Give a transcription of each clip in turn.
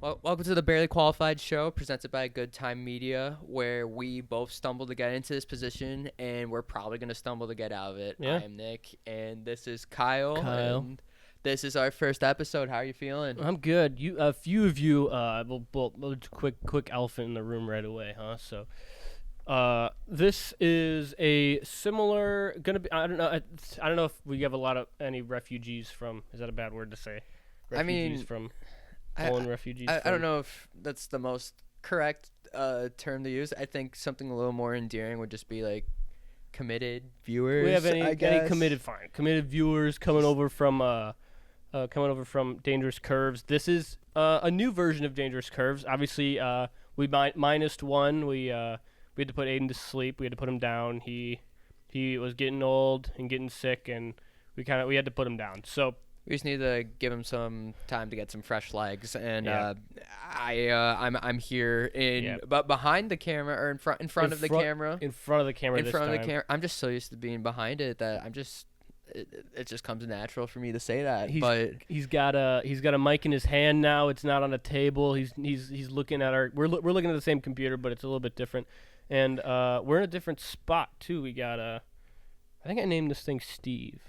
Well, welcome to the Barely Qualified Show, presented by Good Time Media, where we both stumbled to get into this position, and we're probably going to stumble to get out of it. Yeah. I am Nick, and this is Kyle. Kyle. And this is our first episode. How are you feeling? I'm good. A few of you, we'll quick elephant in the room right away, huh? So, this is a similar I don't know if we have any refugees from. Is that a bad word to say? Refugees from Poland. Refugees. I don't know if that's the most correct term to use. I think something a little more endearing would just be like committed viewers. We have any committed viewers coming over from Dangerous Curves. This is a new version of Dangerous Curves. Obviously, we minus one. We had to put Aiden to sleep. We had to put him down. He was getting old and getting sick, and we had to put him down. So we just need to give him some time to get some fresh legs, and Yeah. I'm here but behind the camera or in front of the camera. In front of the camera. In front of the camera. I'm just so used to being behind it that it just comes natural for me to say that. He's got a mic in his hand now. It's not on a table. He's looking at we're looking at the same computer, but it's a little bit different, and we're in a different spot too. We got I think I named this thing Steve.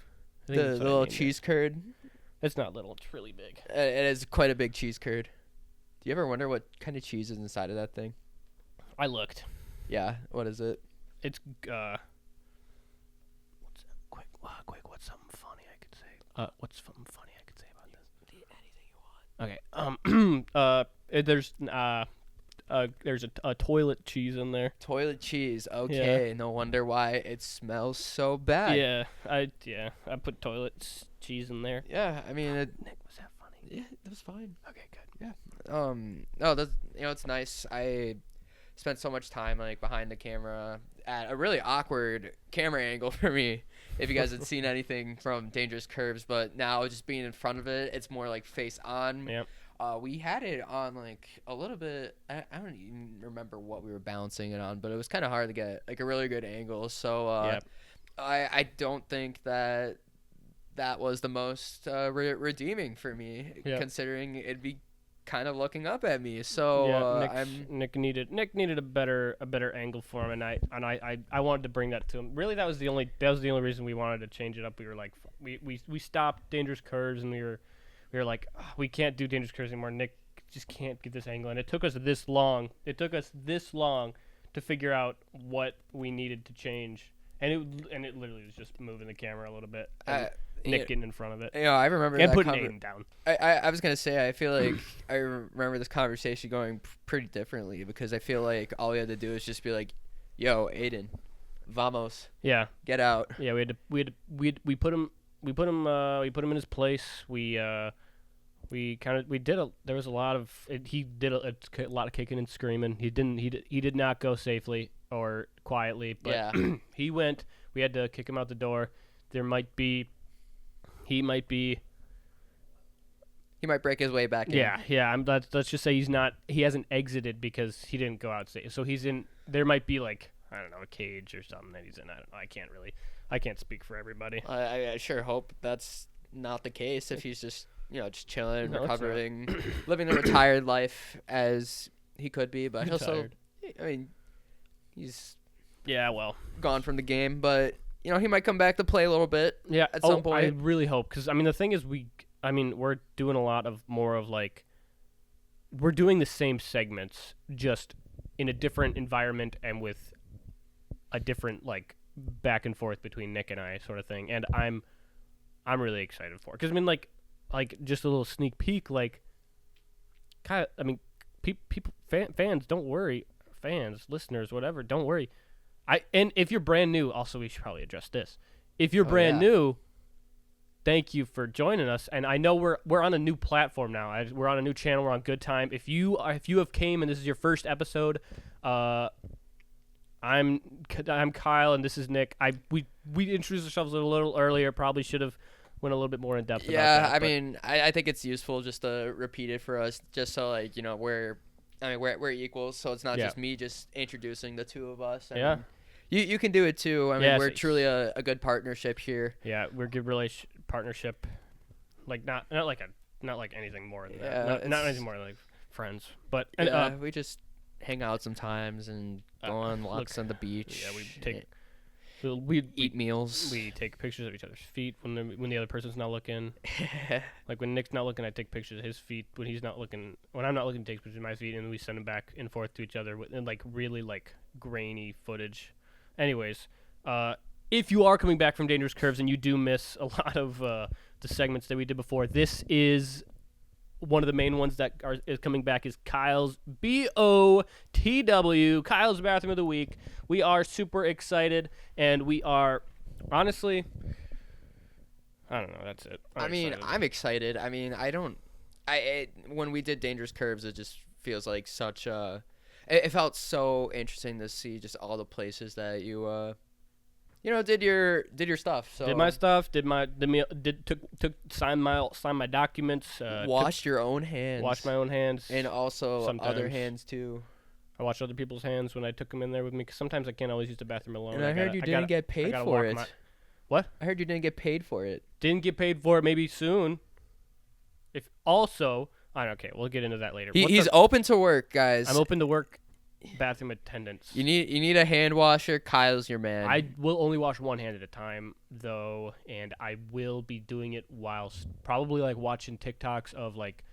I think The that's what I little named cheese curd. It's not little. It's really big. It is quite a big cheese curd. Do you ever wonder what kind of cheese is inside of that thing? I looked. Yeah. What is it? It's quick. What's something funny I could say? What's something funny I could say about this? Anything you want. Okay. There's a toilet cheese in there. Toilet cheese. Okay. Yeah. No wonder why it smells so bad. Yeah. I put toilet cheese in there. Yeah. I mean, Nick, was that funny? yeah, that was fine. Okay, good. No, that's it's nice. I spent so much time like behind the camera at a really awkward camera angle for me. If you guys had seen anything from Dangerous Curves, but now just being in front of it, it's more like face on. Yep. We had it on like a little bit. I don't even remember what we were balancing it on, but it was kind of hard to get like a really good angle. So Yep. I don't think that was the most redeeming for me, Yep. considering it'd be kind of looking up at me. So Yeah, Nick needed a better angle for him, and I wanted to bring that to him. Really, that was the only reason we wanted to change it up. We were like, we stopped Dangerous Curves, and we were like, oh, we can't do Dangerous Curves anymore. Nick just can't get this angle, and it took us this long. It took us this long to figure out what we needed to change, and it literally was just moving the camera a little bit. And Nick getting in front of it. I remember And that putting Aiden down. I was gonna say, I feel like I remember this conversation going pretty differently, because I feel like all we had to do is just be like, "Yo, Aiden, vamos, Yeah. get out." Yeah, we put him in his place. There was a lot of he did a lot of kicking and screaming. He did not go safely or quietly, but Yeah. he went. We had to kick him out the door. He might break his way back in. Yeah. Let's just say he hasn't exited because he didn't go out safe. So he's in. There might be like, I don't know, a cage or something that he's in. I don't know. I can't speak for everybody. I sure hope that's not the case. If he's just just chilling, No, it's recovering, living the retired life as he could be, but Retired. he's Yeah, well. gone from the game, but he might come back to play a little bit. Yeah, at some point. I really hope, because the thing is, we're doing a lot of more of like, we're doing the same segments, just in a different environment and with a different like back and forth between Nick and I sort of thing, and I'm really excited for it, because like just a little sneak peek, like, kind of, people, fans, don't worry, listeners, whatever, don't worry. And if you're brand new, also we should probably address this. If you're brand new, thank you for joining us. And I know we're on a new platform now. We're on a new channel. We're on Good Time. If you have came and this is your first episode, I'm Kyle and this is Nick. We introduced ourselves a little earlier. Probably should have went a little bit more in depth. Yeah, about that, I think it's useful just to repeat it for us, just so like we're equals, so it's not just me just introducing the two of us. Yeah. You can do it too. We're truly a good partnership here. Yeah, we're a good partnership. Like not like anything more than that. Not anything more like friends. But Yeah, we just hang out sometimes and go on walks look, on the beach. yeah, we take we eat meals. we take pictures of each other's feet when the other person's not looking. Like when Nick's not looking, I take pictures of his feet. When he's not looking, when I'm not looking, he takes pictures of my feet, and we send them back and forth to each other with like really like grainy footage. Anyways, if you are coming back from Dangerous Curves and you do miss a lot of the segments that we did before, this is one of the main ones that is coming back is Kyle's BOTW, Kyle's Bathroom of the Week. We are super excited, and we are, honestly, I don't know, that's it. I'm excited. I mean, when we did Dangerous Curves, it just feels like such a, it felt so interesting to see just all the places that you, did your stuff. So did my stuff, signed my documents, washed your own hands. Washed my own hands. And also sometimes. other hands too. I washed other people's hands when I took them in there with me, because sometimes I can't always use the bathroom alone. And I heard you didn't get paid for it. What? I heard you didn't get paid for it. Didn't get paid for it. Maybe soon. If also, okay, we'll get into that later. He's open to work, guys. I'm open to work. Bathroom attendants. You need a hand washer. Kyle's your man. I will only wash one hand at a time, though, and I will be doing it whilst probably like watching TikToks of like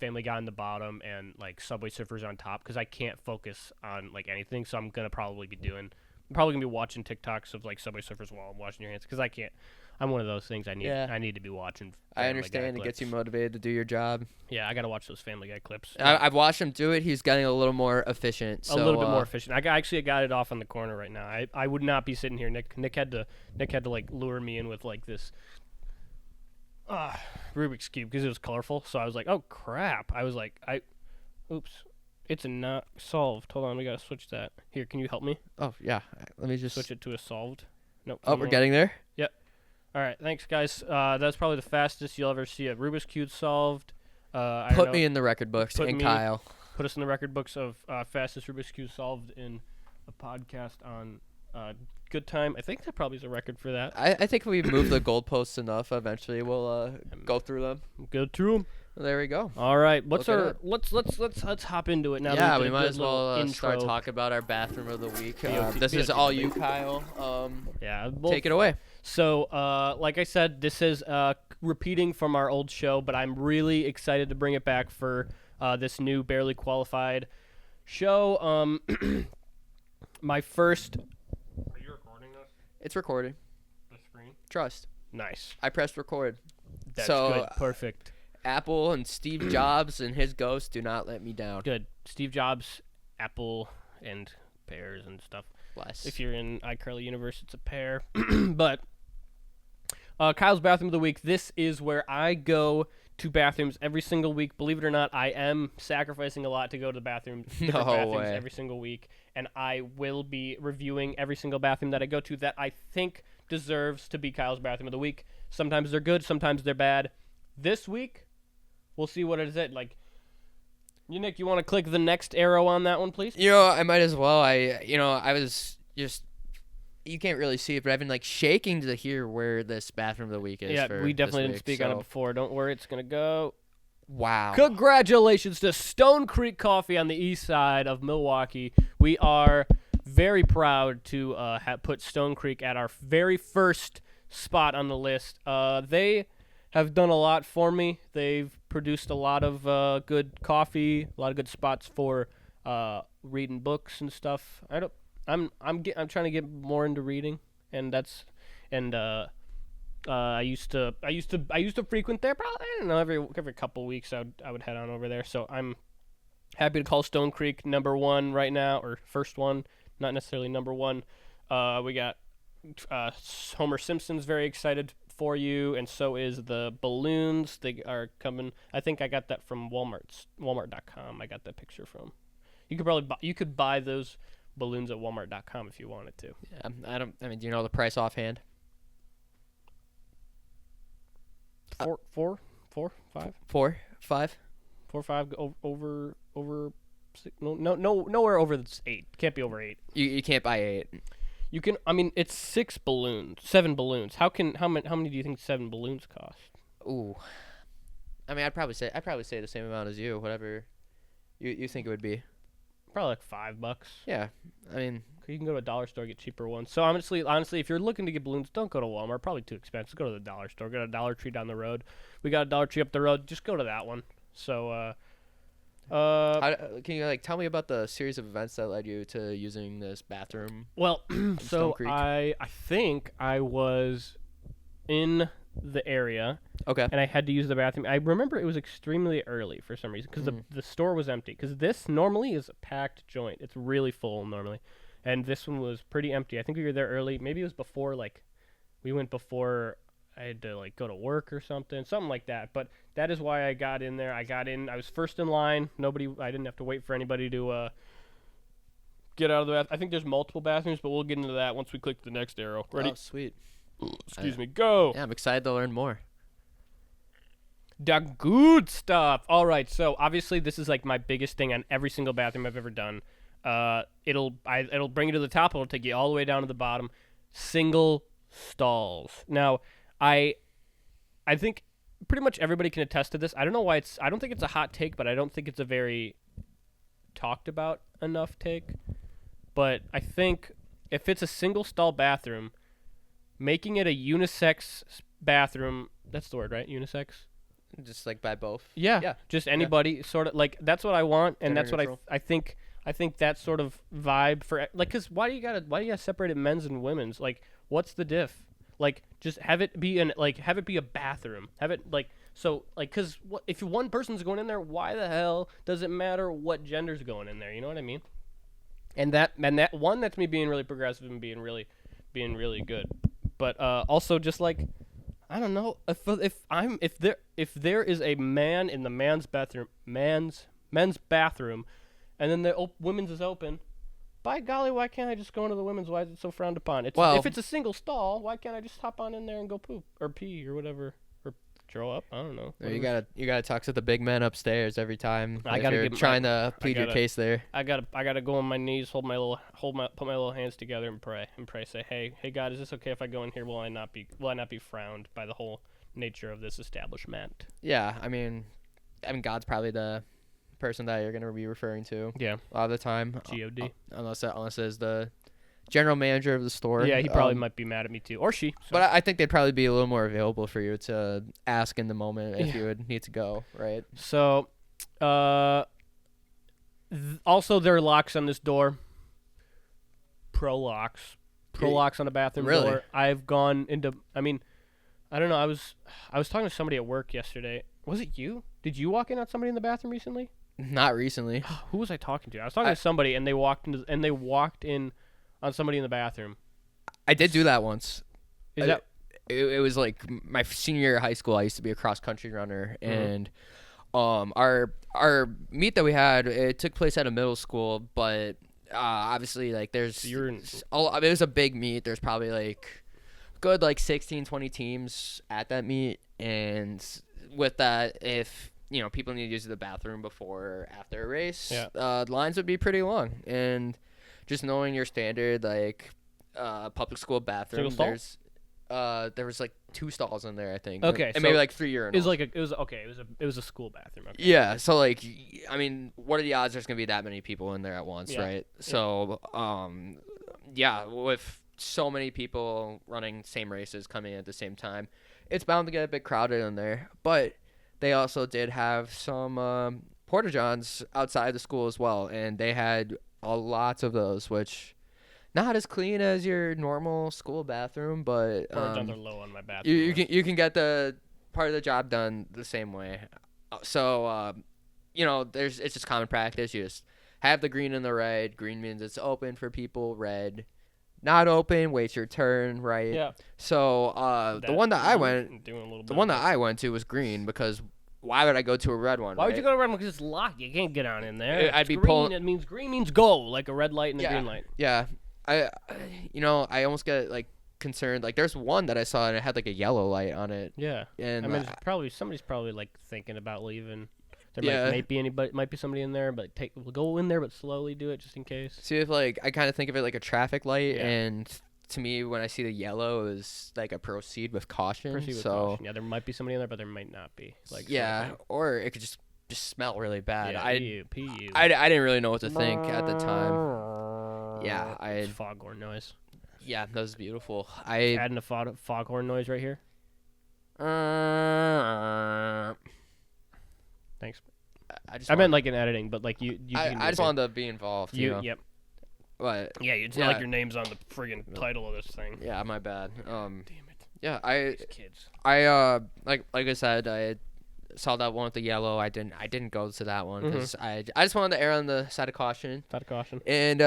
Family Guy on the bottom and like Subway Surfers on top, because I can't focus on like anything. So I'm probably gonna be watching TikToks of like Subway Surfers while I'm washing your hands, because I can't. I'm one of those things. I need to be watching. I understand. It gets you motivated to do your job. Yeah, I gotta watch those Family Guy clips. I've watched him do it. He's getting a little more efficient. A little bit more efficient. I got it off on the corner right now. I would not be sitting here. Nick had to like lure me in with like this Rubik's Cube, because it was colorful. So I was like, oh crap. I was like, oops. It's not solved. Hold on, we gotta switch that. Here, can you help me? Oh yeah. Let me just switch it to a solved. Nope. Oh, we're getting there. Yep. All right, thanks guys. That's probably the fastest you'll ever see a Rubik's Cube solved. Put me in the record books, and Kyle. Put us in the record books of fastest Rubik's Cube solved in a podcast on Good Time. I think that probably is a record for that. I think if we move the goalposts enough, eventually we'll go through them. Go through them. Well, there we go. All right, let's hop into it now. Yeah, we might as well start talking about our bathroom of the week. This is all you, Kyle. Take it away. So, like I said, this is repeating from our old show, but I'm really excited to bring it back for this new Barely Qualified show. My first. Are you recording this? It's recording. The screen. Trust. Nice. I pressed record. That's good. Perfect. Apple and Steve Jobs and his ghost do not let me down. Good. Steve Jobs, Apple, and pears and stuff. Bless. If you're in iCarly universe, it's a pear. But Kyle's Bathroom of the Week. This is where I go to bathrooms every single week. Believe it or not, I am sacrificing a lot to go to the bathroom. Different bathrooms every single week. And I will be reviewing every single bathroom that I go to that I think deserves to be Kyle's Bathroom of the Week. Sometimes they're good, sometimes they're bad. This week, we'll see what it is. Like, Nick, you want to click the next arrow on that one, please? I might as well. I was just, you can't really see it, but I've been like shaking to hear where this Bathroom of the Week is. Yeah, we definitely didn't speak on it before. Don't worry, it's gonna go. Wow. Congratulations to Stone Creek Coffee on the east side of Milwaukee. We are very proud to put Stone Creek at our very first spot on the list. They have done a lot for me. They've produced a lot of good coffee, a lot of good spots for reading books and stuff. I'm trying to get more into reading, and I used to frequent there probably, I don't know, every couple weeks I would head on over there. So I'm happy to call Stone Creek number one right now, or first one, not necessarily number one. We got Homer Simpson's very excited for you, and so is the balloons. They are coming. I think I got that from Walmart.com. I got that picture from. You could buy those balloons at Walmart.com if you wanted to. Yeah, do you know the price offhand? Four, five over six, nowhere over 8. Can't be over 8. You can't buy 8. You can. I mean, it's 7 balloons. How many do you think 7 balloons cost? Ooh, I mean, I'd probably say the same amount as you. Whatever. You think it would be? Probably like $5. Yeah, I mean, You can go to a dollar store, get cheaper ones. So honestly, if you're looking to get balloons, don't go to Walmart. Probably too expensive. Go to the dollar store. Get a Dollar Tree down the road. We got a Dollar Tree up the road. Just go to that one. So, can you like tell me about the series of events that led you to using this bathroom? well, Stone so Creek? I think I was in the area Okay. and I had to use the bathroom. I remember it was extremely early for some reason because the store was empty. Because this normally is a packed joint. It's really full normally, and this one was pretty empty. I think we were there early. Maybe it was before we went before I had to go to work or something like that. But that is why I got in there. I got in. I was first in line. I didn't have to wait for anybody to get out of the bath. I think there's multiple bathrooms, but we'll get into that once we click the next arrow. Ready? Oh, sweet. Excuse me. Go. Yeah, I'm excited to learn more. The good stuff. All right, so obviously this is like my biggest thing on every single bathroom I've ever done. It'll bring you to the top. It'll take you all the way down to the bottom. Single stalls. Now, I think pretty much everybody can attest to this. I don't know why I don't think it's a hot take, but I don't think it's a very talked about enough take. But I think if it's a single stall bathroom, making it a unisex bathroom, that's the word, right? Unisex? Just like by both. Yeah. Yeah. Just anybody sort of like that's what I want and Gender that's what neutral. I think that sort of vibe for like cuz why do you got to separate it men's and women's? Like what's the diff? Like just have it be a bathroom. Have it cuz if one person's going in there, why the hell does it matter what gender's going in there? You know what I mean? And that one, that's me being really progressive and being really good. But also just like I don't know if there is a man in the men's bathroom, and then the women's is open. By golly, why can't I just go into the women's? Why is it so frowned upon? If it's a single stall, why can't I just hop on in there and go poop or pee or whatever or throw up? I don't know. You gotta talk to the big men upstairs every time. I if gotta you're get trying to plead your case there. I gotta go on my knees, put my little hands together and pray. Say, hey God, is this okay if I go in here? Will I not be frowned by the whole nature of this establishment? Yeah, I mean, God's probably the person that you're gonna be referring to. Yeah, a lot of the time. God. Unless it's the general manager of the store. Yeah, he probably might be mad at me too, or she. So. But I think they'd probably be a little more available for you to ask in the moment if you would need to go, right? So, also there are locks on this door. Pro locks on the bathroom Really? door. I've gone into. I mean, I don't know. I was talking to somebody at work yesterday. Was it you? Did you walk in on somebody in the bathroom recently? Not recently. Who was I talking to? I was talking to somebody, and they walked in on somebody in the bathroom. I did do that once. Is that It was like my senior year of high school. I used to be a cross country runner, and our meet that we had, it took place at a middle school, but obviously like there's it was a big meet. There's probably like good 16, 20 teams at that meet, and with that, if people need to use the bathroom before or after a race, the lines would be pretty long. And just knowing your standard public school bathroom, there was 2 stalls in there, I think. Okay, and maybe 3 urinals. It was a school bathroom. Okay. Yeah, so I mean, what are the odds there's gonna be that many people in there at once, right? So with so many people running same races coming in at the same time, it's bound to get a bit crowded in there. But they also did have some porta johns outside the school as well, and they had lots of those, which not as clean as your normal school bathroom, but porta johns are low on my bathroom. You can get the part of the job done the same way. So it's just common practice. You just have the green and the red. Green means it's open for people. Red, not open. Wait your turn. Right. Yeah. So the one that I went to was green, because why would I go to a red one? Why would you go to a red one? Because it's locked. You can't get on in there. I'd be green. pulling. It means green means go, like a red light and a green light. Yeah. I almost get concerned. There's one that I saw and it had a yellow light on it. Yeah. And I mean, somebody's probably thinking about leaving. There might be somebody in there, but we'll go in there, but slowly do it just in case. See, if I kind of think of it like a traffic light, and to me, when I see the yellow, is a proceed with caution. Caution. Yeah, there might be somebody in there, but there might not be. Or it could just just smell really bad. Yeah, ew, pee you. I didn't really know what to think at the time. Yeah, It's foghorn noise. yeah, that was beautiful. Adding a foghorn noise right here. Thanks. I meant like in editing, but like you can do I just it. wanted to be involved. You know? Yep. But Yeah, it's not like your name's on the friggin' title of this thing. yeah, my bad. Damn it. Yeah, These kids. like I said, I saw that one with the yellow. I didn't go to that one because I just wanted to err on the side of caution. Side of caution. And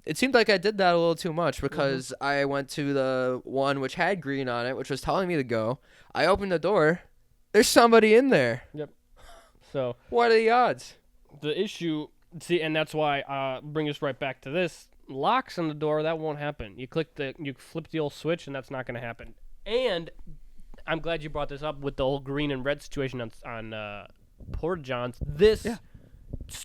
it seemed like I did that a little too much because I went to the one which had green on it, which was telling me to go. I opened the door. There's somebody in there. Yep. So What are the odds? the issue, see, and that's why bring us right back to this. Locks on the door, that won't happen. You flip the old switch, and that's not going to happen. And I'm glad you brought this up with the whole green and red situation on Porta Johns. This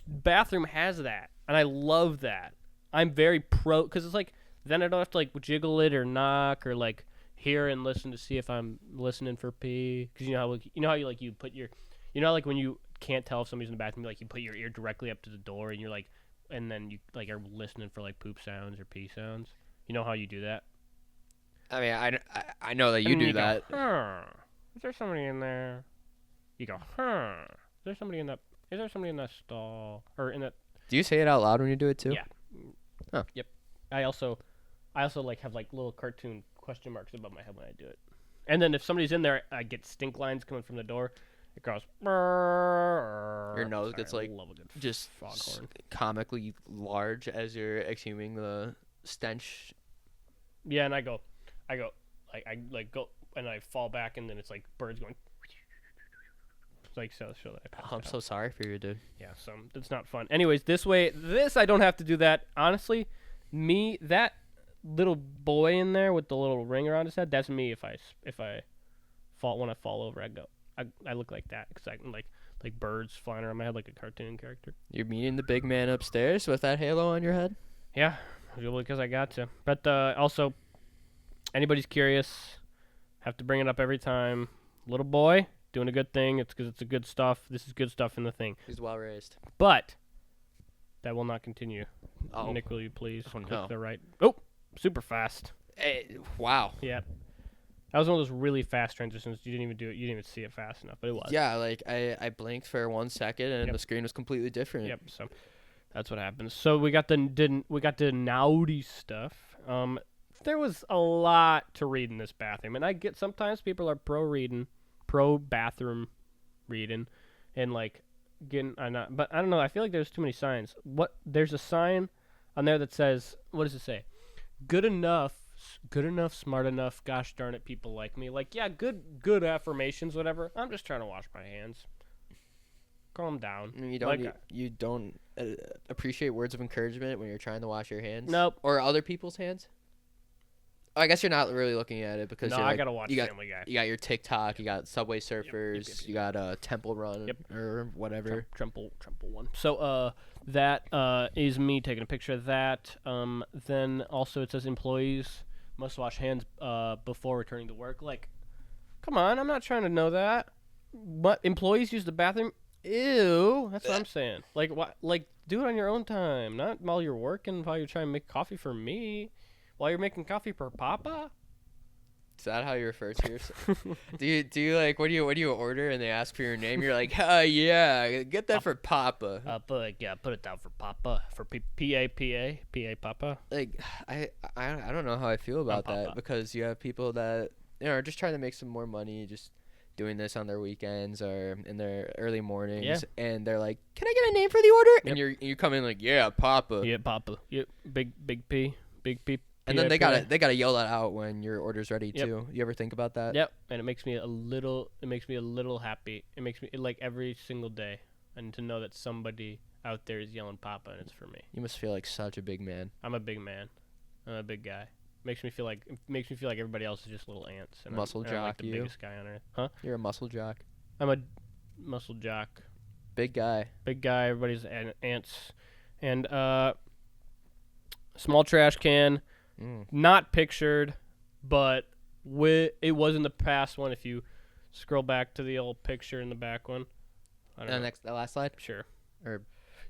bathroom has that, and I love that. I'm very pro, because it's like, then I don't have to like jiggle it or knock or like hear and listen to see if I'm listening for pee. Because you know how you put your, like when you can't tell if somebody's in the bathroom, like you put your ear directly up to the door and you're like, and then you like are listening for like poop sounds or pee sounds. You know how you do that? I mean, I know that you And do you that. Go, huh? Is there somebody in there? You go, huh? Is there somebody in that? Is there somebody in that stall or in that? Do you say it out loud when you do it too? Yeah. Huh. Yep. I also like have like little cartoon question marks above my head when I do it. And then if somebody's in there, I get stink lines coming from the door. It goes. Your nose gets like just foghorn. comically large as you're exhuming the stench. Yeah, and I go, like I go and I fall back, and then it's like birds going. Like so that I pass I'm out. so sorry for you, dude. Yeah, so it's not fun. Anyways, this I don't have to do that. Honestly, that little boy in there with the little ring around his head, that's me. If I when I fall over, I look like that because I can like birds flying around my head like a cartoon character. You're meeting the big man upstairs with that halo on your head? Yeah, because I got to. But also, anybody's curious, have to bring it up every time. Little boy. Doing a good thing. It's because it's a good stuff. This is good stuff in the thing. He's well raised. But that will not continue. Oh. Nick, will you please click no. the right? Oh, super fast. Hey, wow. Yeah, that was one of those really fast transitions. You didn't even do it. You didn't even see it fast enough, but it was. Yeah, like I blinked for 1 second and the screen was completely different. Yep. So that's what happens. So we got the naughty stuff. There was a lot to read in this bathroom, and I get sometimes people are pro bathroom reading and like getting but I don't know, I feel like there's too many signs. There's a sign on there that says, what does it say? Good enough, smart enough, gosh darn it, people like me. Like, yeah, good affirmations, whatever. I'm just trying to wash my hands. Calm down. You don't appreciate words of encouragement when you're trying to wash your hands? Nope. Or other people's hands? I guess you're not really looking at it because I gotta watch Family Guy. You got your TikTok, you got Subway Surfers, yep. you got Temple Run or whatever. Temple one. So that is me taking a picture of that. Then also it says employees must wash hands before returning to work. Like, come on, I'm not trying to know that. But employees use the bathroom. Ew, that's what I'm saying. Like, what? Like, do it on your own time, not while you're working, while you're trying to make coffee for me. While you're making coffee for Papa? Is that how you refer to yourself? do you like when you order and they ask for your name, you're like, yeah, get that for Papa. Put it down for Papa, for P-A Papa. Like I don't know how I feel about that because you have people that are just trying to make some more money, just doing this on their weekends or in their early mornings, and they're like, can I get a name for the order? Yep. And you come in like, yeah, Papa. Yeah, Papa. Yep, big P. And then they gotta yell that out when your order's ready too. You ever think about that? Yep. And it makes me a little happy. It makes me like every single day, and to know that somebody out there is yelling Papa, and it's for me. You must feel like such a big man. I'm a big man. I'm a big guy. Makes me feel like everybody else is just little ants. And muscle I'm jock, like the biggest guy on earth. Huh? You're a muscle jock. I'm a muscle jock. Big guy. Big guy. Everybody's ants. And small trash can. Not pictured, but it was in the past one. If you scroll back to the old picture in the back one, I don't know. The last slide. Sure. Or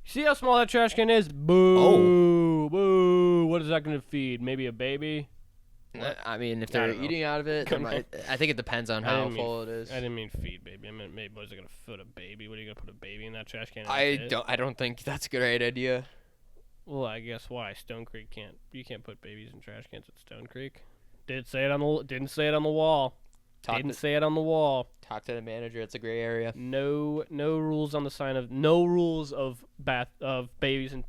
See how small that trash can is? Boo! Boo! What is that going to feed? Maybe a baby? I mean, if I they're don't know. eating out of it, I think it depends on I how didn't mean- full it is. I didn't mean feed baby. I meant maybe was it going to foot a baby? What are you going to put a baby in that trash can? and I that's it? don't think that's a great idea. Well, I guess why Stone Creek can't. You can't put babies in trash cans at Stone Creek. Didn't say it on the wall. Didn't say it on the wall. Talk to the manager. It's a gray area. No rules on the sign of no rules of babies in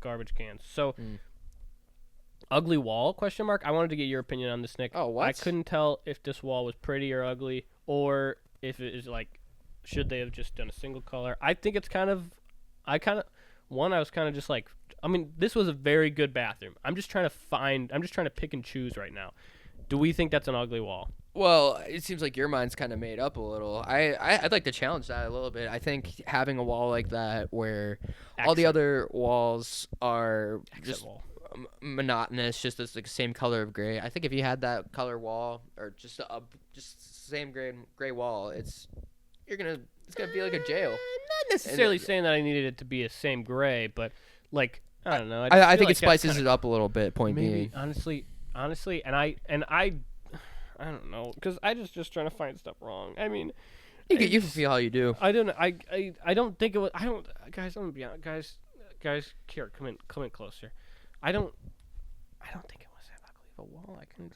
garbage cans. So ugly wall question mark. I wanted to get your opinion on this, Nick. Oh, what? I couldn't tell if this wall was pretty or ugly, or if it is like, should they have just done a single color? I think it's I was kind of just like, I mean, this was a very good bathroom. I'm just trying to pick and choose right now. Do we think that's an ugly wall? Well, it seems like your mind's kind of made up a little. I'd like to challenge that a little bit. I think having a wall like that where all the Accent. other walls are just wall. monotonous, just this like same color of gray. I think if you had that color wall or just same gray wall, it's gonna be like a jail. Not necessarily saying that I needed it to be a same gray, but like I don't know. I think it spices it up a little bit. Point Maybe being, honestly, and I don't know, because I just trying to find stuff wrong. I mean, you can feel how you do. I don't don't think it was. I don't, guys. I'm gonna be honest, guys. Here, come in closer. I don't think it was that ugly of a wall. I kind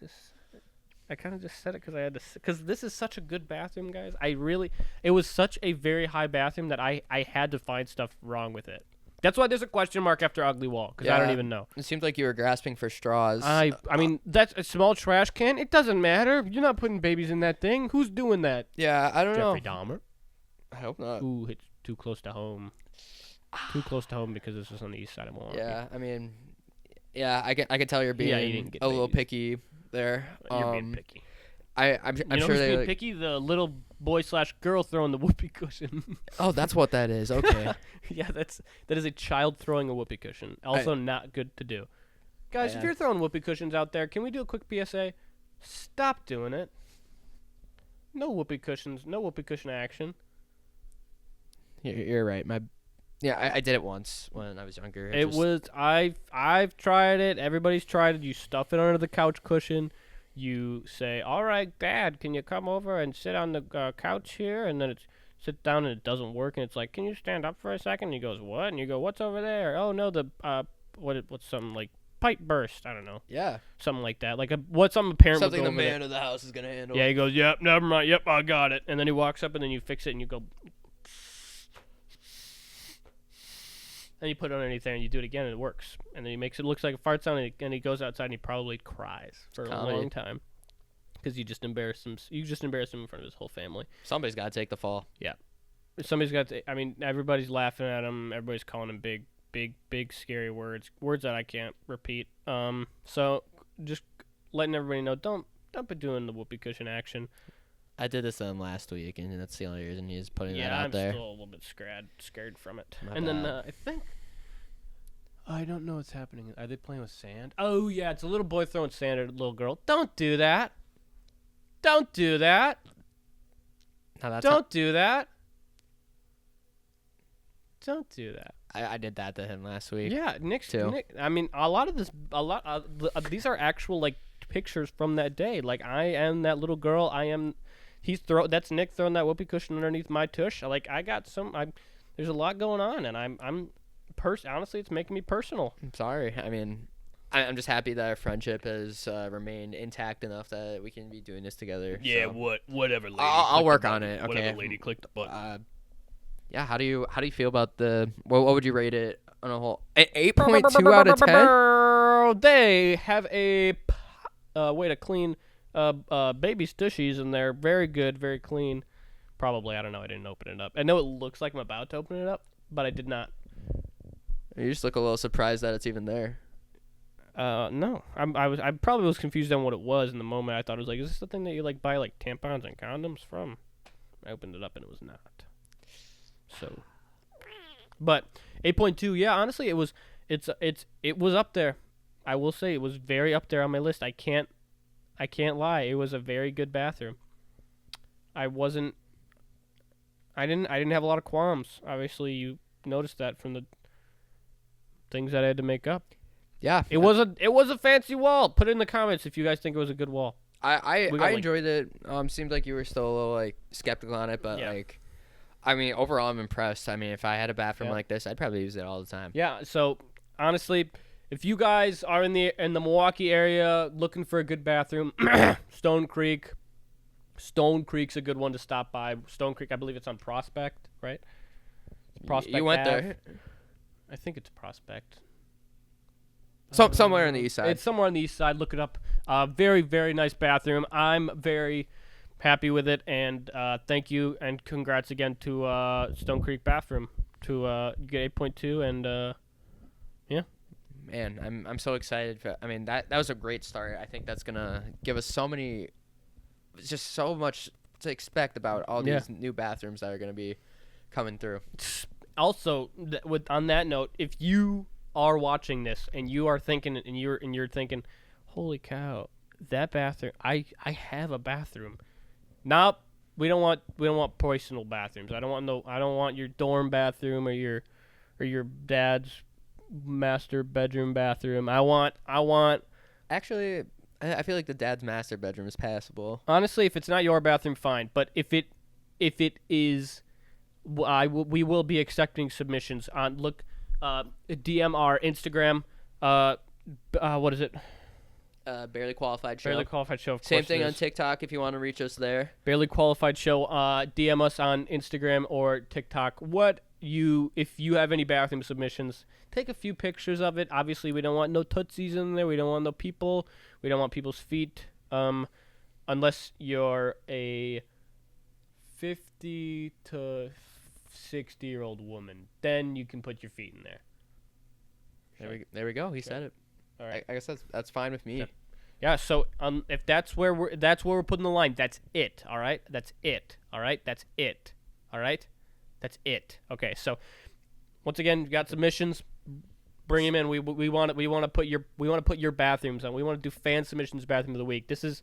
of just said it because I had to. Because this is such a good bathroom, guys. It was such a very high bathroom that I had to find stuff wrong with it. That's why there's a question mark after ugly wall, because I don't even know. It seemed like you were grasping for straws. I mean, that's a small trash can. It doesn't matter. You're not putting babies in that thing. Who's doing that? Yeah, I don't know. Jeffrey Dahmer. I hope not. Ooh, it's too close to home. Too close to home because this is on the east side of Milwaukee. Yeah, I mean, I can tell you're you being didn't get a little babies. picky there. You're being picky. I'm You know sure who's they. being Like, picky? The little boy/girl throwing the whoopee cushion. oh, that's what that is. Okay. Yeah, that is a child throwing a whoopee cushion. Also, not good to do. Guys, if Yeah. you're throwing whoopee cushions out there, can we do a quick PSA? Stop doing it. No whoopee cushions. No whoopee cushion action. You're right. I did it once when I was younger. I've tried it. Everybody's tried it. You stuff it under the couch cushion. You say, "All right, Dad, can you come over and sit on the couch here?" And then it sits down and it doesn't work. And it's like, "Can you stand up for a second?" And he goes, "What?" And you go, "What's over there?" "Oh no, what's something like pipe burst?" I don't know, Yeah. something like that. Like something a parent Something would the go over man of the house is gonna handle. there. Yeah, he goes, "Yep, never mind. Yep, I got it." And then he walks up and then you fix it and you go. And you put it underneath there and you do it again and it works. And then he makes it look like a fart sound and he goes outside and he probably cries for a long time. Because you just embarrassed him. You just embarrassed him in front of his whole family. Somebody's got to take the fall. Somebody's got to. I mean, everybody's laughing at him. Everybody's calling him big, scary words that I can't repeat. So just letting everybody know, don't be doing the whoopee cushion action. I did this to him last week, and that's the only reason he's putting that Yeah, out I'm there. still a little bit scared from it. My And then bad. I think. I don't know what's happening. Are they playing with sand? Oh yeah, it's a little boy throwing sand at a little girl. Don't do that. Don't do that. No, that's Don't do that. Don't do that. I did that to him last week. Yeah, Nick. too. I mean, these are actual like pictures from that day. Like I am that little girl. That's Nick throwing that whoopee cushion underneath my tush. Like I got there's a lot going on, and honestly, it's making me personal. I'm sorry. I mean, I'm just happy that our friendship has remained intact enough that we can be doing this together. so. Whatever, lady. I'll work on it. Okay. Whatever, lady, click the button. Yeah. How do you feel about what would you rate it on a whole? 8.2 out of 10. They have a way to clean baby's tushies, and they're very good, very clean. Probably, I don't know. I didn't open it up. I know it looks like I'm about to open it up, but I did not. You just look a little surprised that it's even there. No, I probably was confused on what it was in the moment. I thought it was like, is this the thing that you like buy like tampons and condoms from? I opened it up and it was not. So, but 8.2, yeah, honestly, it was up there. I will say it was very up there on my list. I can't lie. It was a very good bathroom. I wasn't I didn't have a lot of qualms. Obviously, you noticed that from the things that I had to make up. Yeah, It was a fancy wall. Put it in the comments if you guys think it was a good wall. I We got, like- enjoyed it. Seemed like you were still a little like skeptical on it, but Yeah. like, I mean, overall, I'm impressed. I mean, if I had a bathroom Yeah. like this, I'd probably use it all the time. Yeah. So honestly, if you guys are in the Milwaukee area looking for a good bathroom, Stone Creek's a good one to stop by. Stone Creek, I believe it's on Prospect, right? Prospect. You went Ave. there. I think it's Prospect. Somewhere on the east side. It's somewhere on the east side. Look it up. Very, very nice bathroom. I'm very happy with it, and thank you and congrats again to Stone Creek Bathroom to get 8.2 and Man, I'm so excited. I mean, that was a great start. I think that's gonna give us so much to expect about all Yeah. these new bathrooms that are gonna be coming through. also on that note, if you are watching this and you are thinking and you're thinking, holy cow, that bathroom, I have a bathroom. Nope, we don't want personal bathrooms. I don't want your dorm bathroom or your dad's master bedroom bathroom. I want Actually, I feel like the dad's master bedroom is passable. honestly, if it's not your bathroom, fine. But if it is, we will be accepting submissions on DM our Instagram. What is it? Barely qualified show. Barely Qualified Show. Of Same course thing it on is. TikTok if you want to reach us there. Barely Qualified Show. DM us on Instagram or TikTok. If you have any bathroom submissions, take a few pictures of it. Obviously, we don't want no tootsies in there. We don't want no people. We don't want people's feet. Unless you're a 50 to 60-year-old woman, then you can put your feet in there. There we go. He said it. All right. I guess that's fine with me. Yep. Yeah. So if that's where we're putting the line, that's it. All right. That's it. All right. That's it. All right. That's it. Okay. So once again, you got submissions. Bring them in. We want to put your bathrooms on. We want to do fan submissions bathroom of the week. This is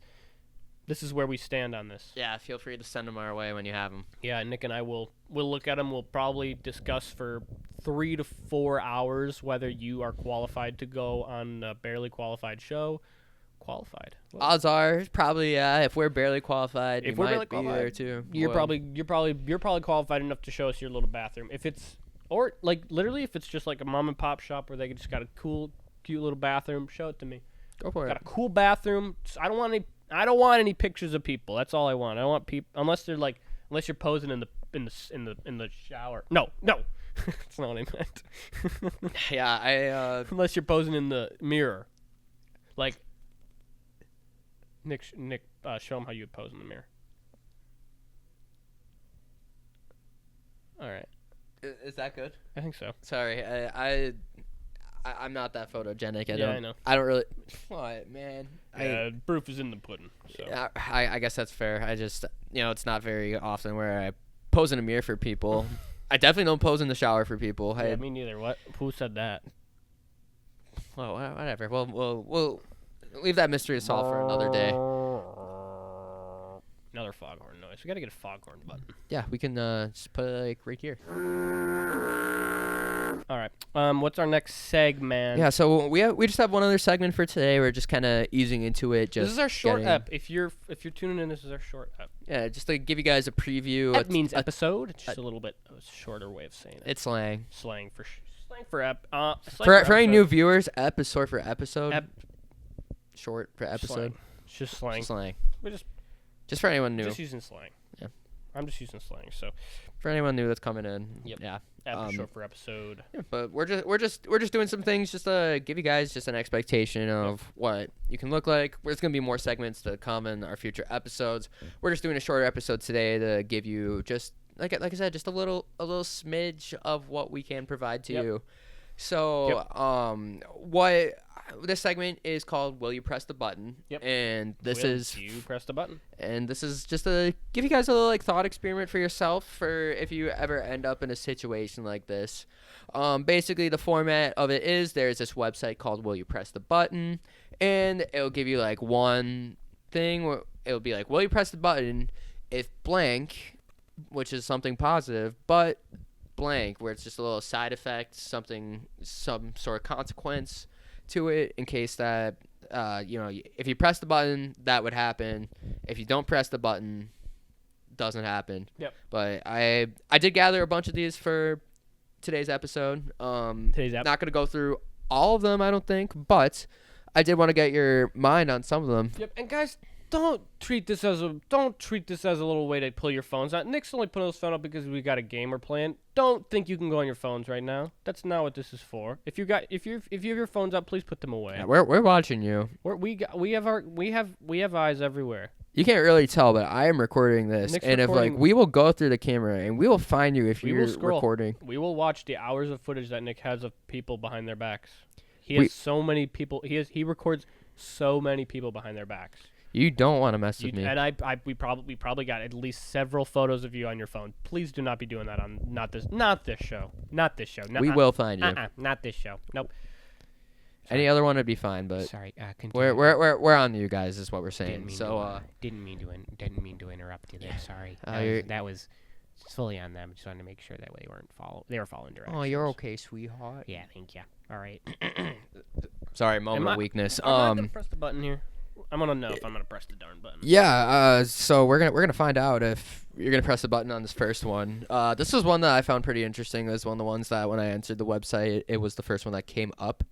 where we stand on this. Yeah, feel free to send them our way when you have them. Yeah, Nick and I will look at them. We'll probably discuss for 3 to 4 hours whether you are qualified to go on a Barely Qualified show. Qualified. Well, Odds are probably if we're barely qualified, If you we're might barely be qualified, there too. you're Well, probably qualified enough to show us your little bathroom. If it's or like literally if it's just like a mom and pop shop where they just got a cute little bathroom, show it to me. go for Got it. a cool bathroom. I don't want any pictures of people. That's all I want. I don't want people unless you're posing in the shower. No. That's not what I meant. Yeah, Unless you're posing in the mirror. Like Nick show them how you would pose in the mirror. All right. is that good? I think so. Sorry, I'm not that photogenic. I know. I don't really. What, man? Proof is in the pudding. So. I guess that's fair. I just it's not very often where I pose in a mirror for people. I definitely don't pose in the shower for people. Yeah, me neither. What? Who said that? Well, whatever. We'll leave that mystery to solve for another day. Another foghorn noise. We gotta get a foghorn button. Yeah, we can just put it like right here. All right. What's our next segment? Yeah, so we just have one other segment for today. We're just kind of easing into it. Just This is our short getting- ep. If you're tuning in, this is our short ep. Yeah, just to give you guys a preview. That means episode. It's just a little bit of a shorter way of saying it. It's slang. Slang for ep. Slang For any episode. new viewers, episode for episode. Ep- Short for episode. Slang. It's just slang. Slang. We're just Just for anyone new. just using slang. Yeah. I'm just using slang. So For anyone new that's coming in. Yep. Yeah. short for episode. Yeah, but we're just doing some things just to give you guys just an expectation of what you can look like. There's gonna be more segments to come in our future episodes. We're just doing a shorter episode today to give you just like I said, just a little smidge of what we can provide to Yep. you. So what this segment is called Will You Press the Button? Yep. And this Will is you press the button? and this is just to give you guys a little like thought experiment for yourself for if you ever end up in a situation like this. Basically, the format of it is there's this website called Will You Press the Button, and it'll give you like one thing. It'll be like, Will you press the button if blank? which is something positive, but blank, where it's just a little side effect, some sort of consequence to it in case that, if you press the button, that would happen. If you don't press the button, doesn't happen. Yep. But I did gather a bunch of these for today's episode. Today's app. Not going to go through all of them, I don't think, but I did want to get your mind on some of them. Yep. And guys, don't treat this as a little way to pull your phones out. Nick's only putting his phone up because we got a game we're playing. Don't think you can go on your phones right now. That's not what this is for. If you have your phones up, please put them away. Yeah, we're watching you. We have eyes everywhere. You can't really tell, but I am recording this, Nick's and recording. if we will go through the camera and we will find you if We you're will scroll. recording. We will watch the hours of footage that Nick has of people behind their backs. He has so many people. He records so many people behind their backs. You don't want to mess with me. And we probably got at least several photos of you on your phone. Please do not be doing that on not this show. We will find you. Not this show. Nope. Any other one would be fine, but Sorry. we're on you guys is what we're saying. Didn't mean to interrupt you there. Sorry. you're- That was fully on them. Just wanted to make sure that they were following directions. Oh, you're okay, sweetheart. Yeah, thank you. All right. Sorry, moment Am of weakness. I'm not gonna press the button here. I'm gonna know if I'm gonna press the darn button. Yeah, so we're gonna find out if you're gonna press the button on this first one. This was one that I found pretty interesting. It was one of the ones that when I entered the website, it was the first one that came up.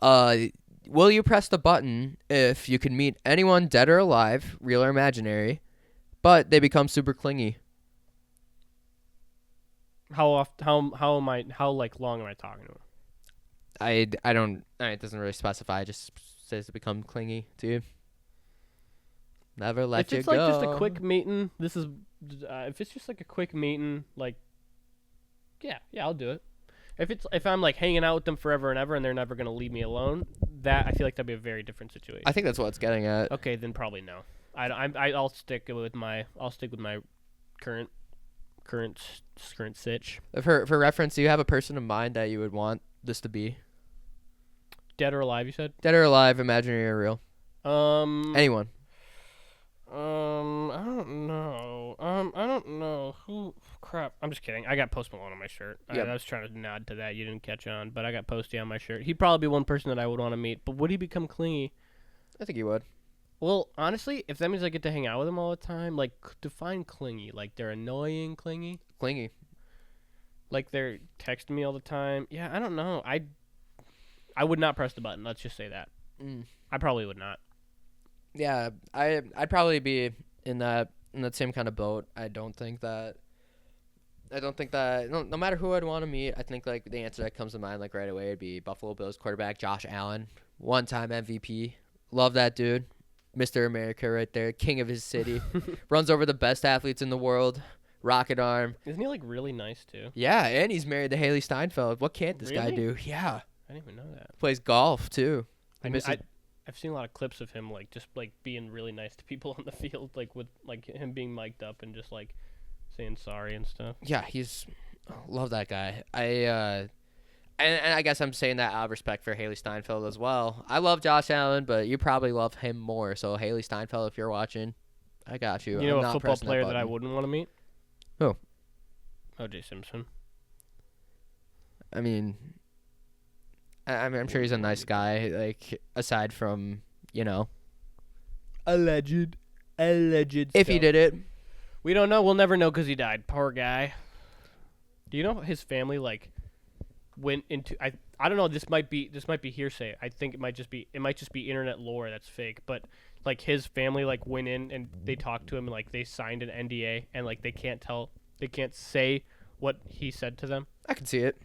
Will you press the button if you can meet anyone dead or alive, real or imaginary, but they become super clingy? How long am I talking to him? I don't. It doesn't really specify. It just says to become clingy to you. Never let If you it's go. like just a quick meeting, if it's just like a quick meeting, like, yeah, I'll do it. If I'm like hanging out with them forever and ever and they're never gonna leave me alone, that I feel like that'd be a very different situation. I think that's what it's getting at. Okay, then probably no. I'll stick with my current sitch. For reference, do you have a person in mind that you would want this to be? Dead or alive, you said? Dead or alive, imaginary or real? Anyone. I don't know. I don't know who. Crap. I'm just kidding. I got Post Malone on my shirt. Yep. I was trying to nod to that. You didn't catch on, but I got Posty on my shirt. He'd probably be one person that I would want to meet. But would he become clingy? I think you would. Well, honestly, if that means I get to hang out with him all the time, like, define clingy. Like, they're annoying clingy? Clingy. Like, they're texting me all the time? Yeah, I don't know. I would not press the button. Let's just say that. I probably would not. Yeah, I'd probably be in that same kind of boat. I don't think that no matter who I'd want to meet, I think like the answer that comes to mind like right away would be Buffalo Bills quarterback Josh Allen, one-time MVP. Love that dude. Mr. America right there, king of his city. Runs over the best athletes in the world. Rocket arm. Isn't he like really nice too? Yeah, and he's married to Haley Steinfeld. What can't this guy Really? do? Yeah. I didn't even know that. Plays golf too. I've seen a lot of clips of him like just like being really nice to people on the field, like with like him being mic'd up and just like saying sorry and stuff. Yeah, love that guy. And I guess I'm saying that out of respect for Haley Steinfeld as well. I love Josh Allen, but you probably love him more. So Haley Steinfeld, if you're watching, I got you. You know I'm a not football pressing player that I button. wouldn't want to meet? Who? O.J. Simpson. I mean, I'm sure he's a nice guy. Like aside from Alleged. if he did it. We don't know. We'll never know because he died. Poor guy. Do you know his family like went into? I don't know. This might be hearsay. I think it might just be internet lore that's fake. But like his family like went in and they talked to him and like they signed an NDA and like they can't say what he said to them. I can see it.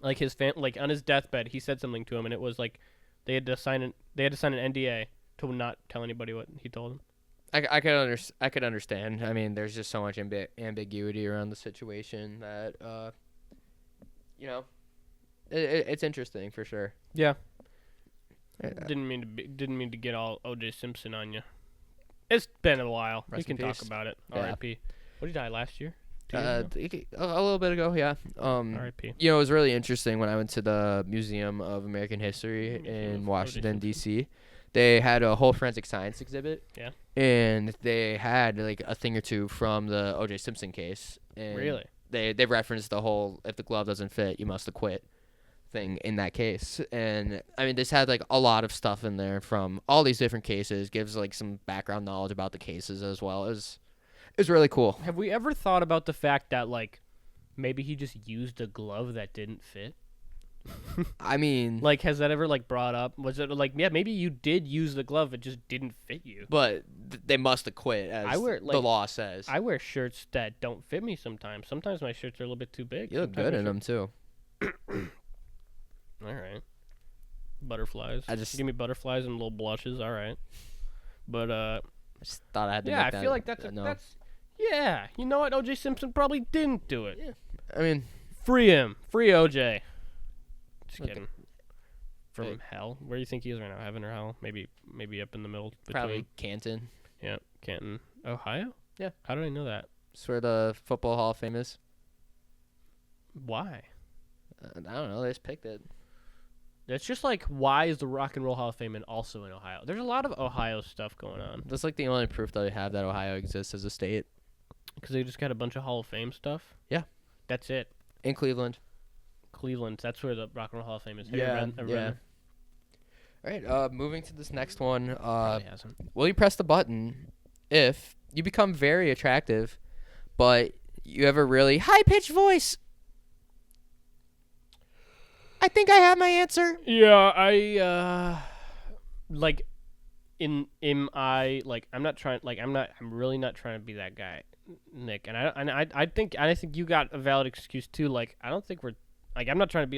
Like his like on his deathbed, he said something to him and it was like they had to sign an NDA to not tell anybody what he told them. I could understand. I mean, there's just so much ambiguity around the situation that it's interesting for sure. Yeah. Yeah. Didn't mean to get all O.J. Simpson on you. It's been a while. Rest We can in talk peace. about it. Yeah. R.I.P. What did he die last year? 2 years ago? A little bit ago, yeah. R.I.P. It was really interesting when I went to the Museum of American History Museum in of Washington O.J. D.C. they had a whole forensic science exhibit. Yeah. And they had like a thing or two from the O.J. Simpson case. And Really? They referenced the whole if the glove doesn't fit, you must acquit thing in that case. And I mean, this had like a lot of stuff in there from all these different cases. Gives like some background knowledge about the cases as well. It was really cool. Have we ever thought about the fact that like maybe he just used a glove that didn't fit? I mean, Like, has that ever like brought up? Was it like, yeah, maybe you did use the glove, it just didn't fit you? but they must acquit, as I wear, the like, law says. I wear shirts that don't fit me sometimes. Sometimes my shirts are a little bit too big. You look Sometimes good my in them too. All right. Butterflies. I just- give me butterflies and little blushes. All right. But I just thought I had to. yeah, make I that, feel like that's yeah. You know what? O.J. Simpson probably didn't do it. Yeah. I mean, Free him. Free O.J. Just Okay. kidding. From Hey. hell. Where do you think he is right now? Heaven or hell? Maybe up in the middle between. probably Canton. Yeah, Canton, Ohio. Yeah. How did I know that? It's where the Football Hall of Fame is. Why? I don't know. They just picked it. It's just like, why is the Rock and Roll Hall of Fame also in Ohio? There's a lot of Ohio stuff going on That's like the only proof that they have that Ohio exists as a state. because they just got a bunch of Hall of Fame stuff. Yeah. That's it. In Cleveland. Cleveland. That's where the Rock and Roll Hall of Fame is. Have Yeah, you ever yeah. been All right. Moving to this next one. there? Probably hasn't. Will you press the button if you become very attractive, but you have a really high-pitched voice? I think I have my answer. Yeah, I like am I like I'm really not trying to be that guy, Nick. And I think you got a valid excuse too. Like I don't think we're like I'm not trying to be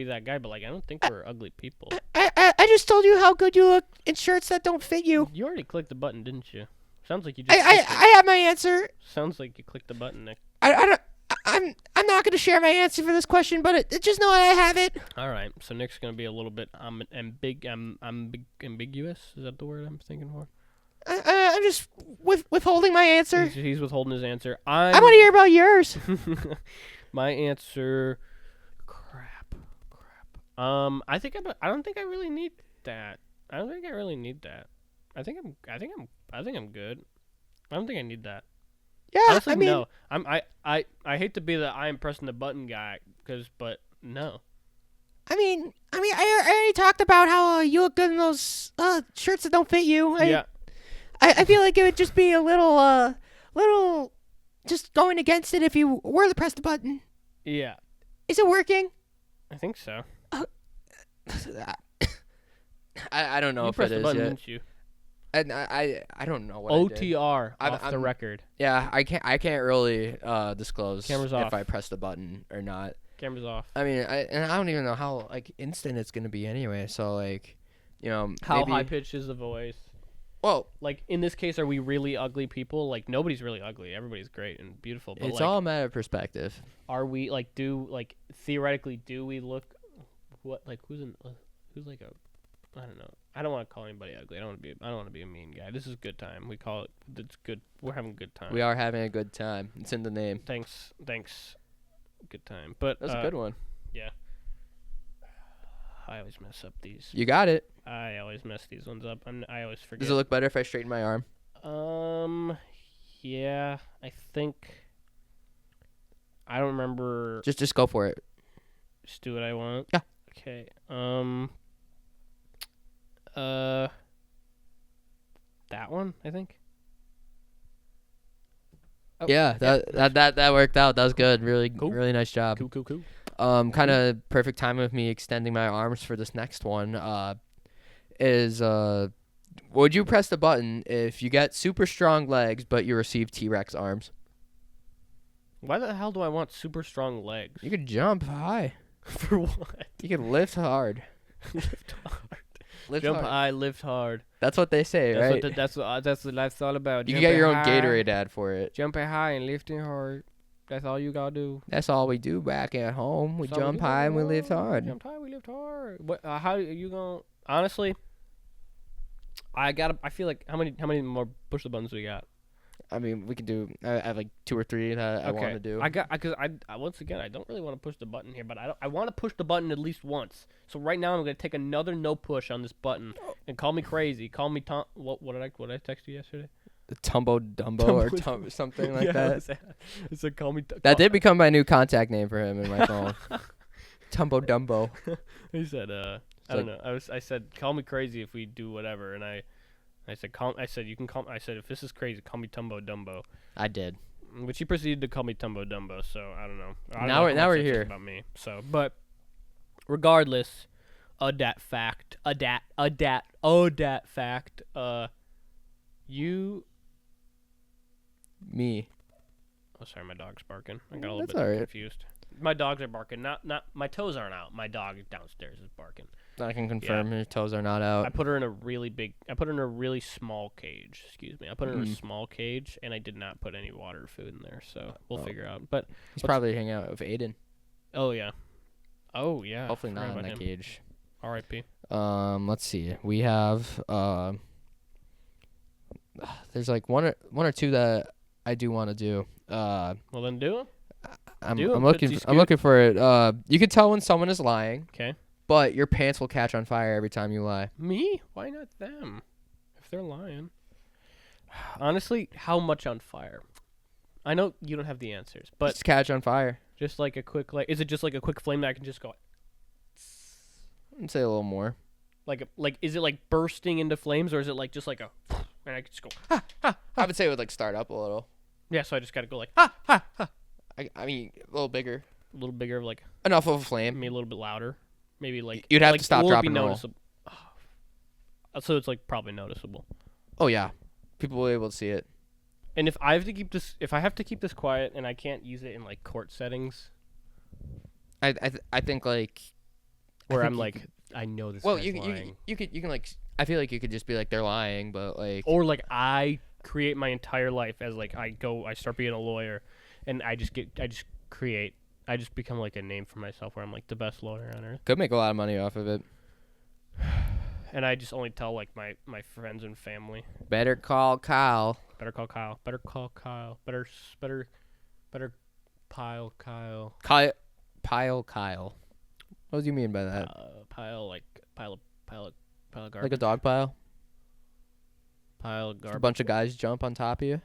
that guy, but like I don't think we're ugly people. I just told you how good you look in shirts that don't fit you. You already clicked the button, didn't you? Sounds like you just I have my answer. sounds like you clicked the button, Nick. I'm not going to share my answer for this question, but just know I have it. All right, so Nick's gonna be a little bit ambiguous. Is that the word I'm thinking for? I'm just withholding my answer. He's withholding his answer. I want to hear about yours. My answer, crap. I don't think I really need that. I think I'm good. I don't think I need that. Yeah, Honestly, I mean, no. I hate to be the I am pressing the button guy, but no. I already talked about how you look good in those shirts that don't fit you. Yeah. I feel like it would just be a little just going against it if you were to press the button. Yeah. Is it working? I think so. I don't know You if pressed it the is button, yet. didn't you? And I don't know what I did. OTR I'm- off the I'm- record. Yeah, I can't really disclose Camera's if off. I press the button or not. Camera's off. I mean, I don't even know how like instant it's gonna be anyway. So like, How maybe, high pitched is the voice? Well, Like in this case, are we really ugly people? Like nobody's really ugly. Everybody's great and beautiful. But it's like, all a matter of perspective. are we like theoretically do we look who's like a I don't know. I don't want to call anybody ugly. I don't want to be a mean guy. This is a good time. We call it. It's good. We're having a good time. We are having a good time. It's in the name. Thanks. Good time. But That's a good one. I always mess up these. You got it. I always mess these ones up. I always forget. Does it look better if I straighten my arm? Yeah. I think. I don't remember. Just go for it. Just do what I want. Yeah. Okay. That one, I think. Oh, Yeah, that worked out. That was good. Really, Cool. really nice job. Cool. Kind of perfect time with me extending my arms for this next one. Is would you press the button if you get super strong legs but you receive T-Rex arms? Why the hell do I want super strong legs? You could jump high. For what? You could lift hard. Lift hard. Lift Jump hard. high, lift hard. That's what they say, That's right? that's what life's all about. You can get your own Gatorade ad for it. Jumping high and lifting hard. That's all you gotta do. That's all we do back at home. We That's all jump do. high and we lift hard. Jump high, we lift hard. What? How are you gonna? Honestly, I feel like how many more push the buttons we got? I mean, we can do. I have like 2 or 3 that I want to do. Because I once again I don't really want to push the button here, but I want to push the button at least once. So right now I'm gonna take another no push on this button and call me crazy. Call me Tom. What did I text you yesterday? Tumbo Dumbo or something like that. It's like call me. That did become my new contact name for him in my phone. Tumbo Dumbo. He said, I don't know. I said, call me crazy if we do whatever, and I said, you can call. I said, if this is crazy, call me Tumbo Dumbo. I did. Which he proceeded to call me Tumbo Dumbo. So I don't know. Now we're here about me. So, but regardless, that fact. You. Me. Oh, sorry, my dog's barking. I got a little That's bit all right. confused. My dogs are barking. Not my toes aren't out. My dog downstairs is barking. I can confirm your toes are not out. I put her in a really small cage. Excuse me. I put her in a small cage, and I did not put any water or food in there. So we'll figure out. But He's probably hanging out with Aiden. oh yeah. Hopefully forgot not in about that him. cage. R.I.P. Let's see. We have there's like one or 2 that I do want to do. Well then do it. I'm Do 'em, looking. Tootsie I'm looking for it. You can tell when someone is lying, Okay. but your pants will catch on fire every time you lie. Me? Why not them? If they're lying. Honestly, how much on fire? I know you don't have the answers, but Just catch on fire. just like a quick is it just like a quick flame that I can just go I'd say a little more. like is it like bursting into flames, or is it like just like a and I can just go I would say it would like start up a little. yeah, so I just gotta go like I mean, a little bigger. a little bigger, like Enough of a flame. maybe a little bit louder, maybe like You'd have like, to stop, will it drop, be and roll. noticeable? So it's like probably noticeable. Oh yeah, people will be able to see it. And if I have to keep this quiet and I can't use it in like court settings I think like where think I'm you like could- I know this well guy's lying. you can like I feel like you could just be like they're lying, but like Or like I create my entire life as like I start being a lawyer, and I just become like a name for myself where I'm like the best lawyer on earth, could make a lot of money off of it. and I just only tell like my friends and family. Better call Kyle. Better call Kyle. Better call Kyle. Better pile Kyle. Pile Kyle. What do you mean by that? Pile of garbage. Like a dog pile? pile of A garbage. bunch of guys jump on top of you?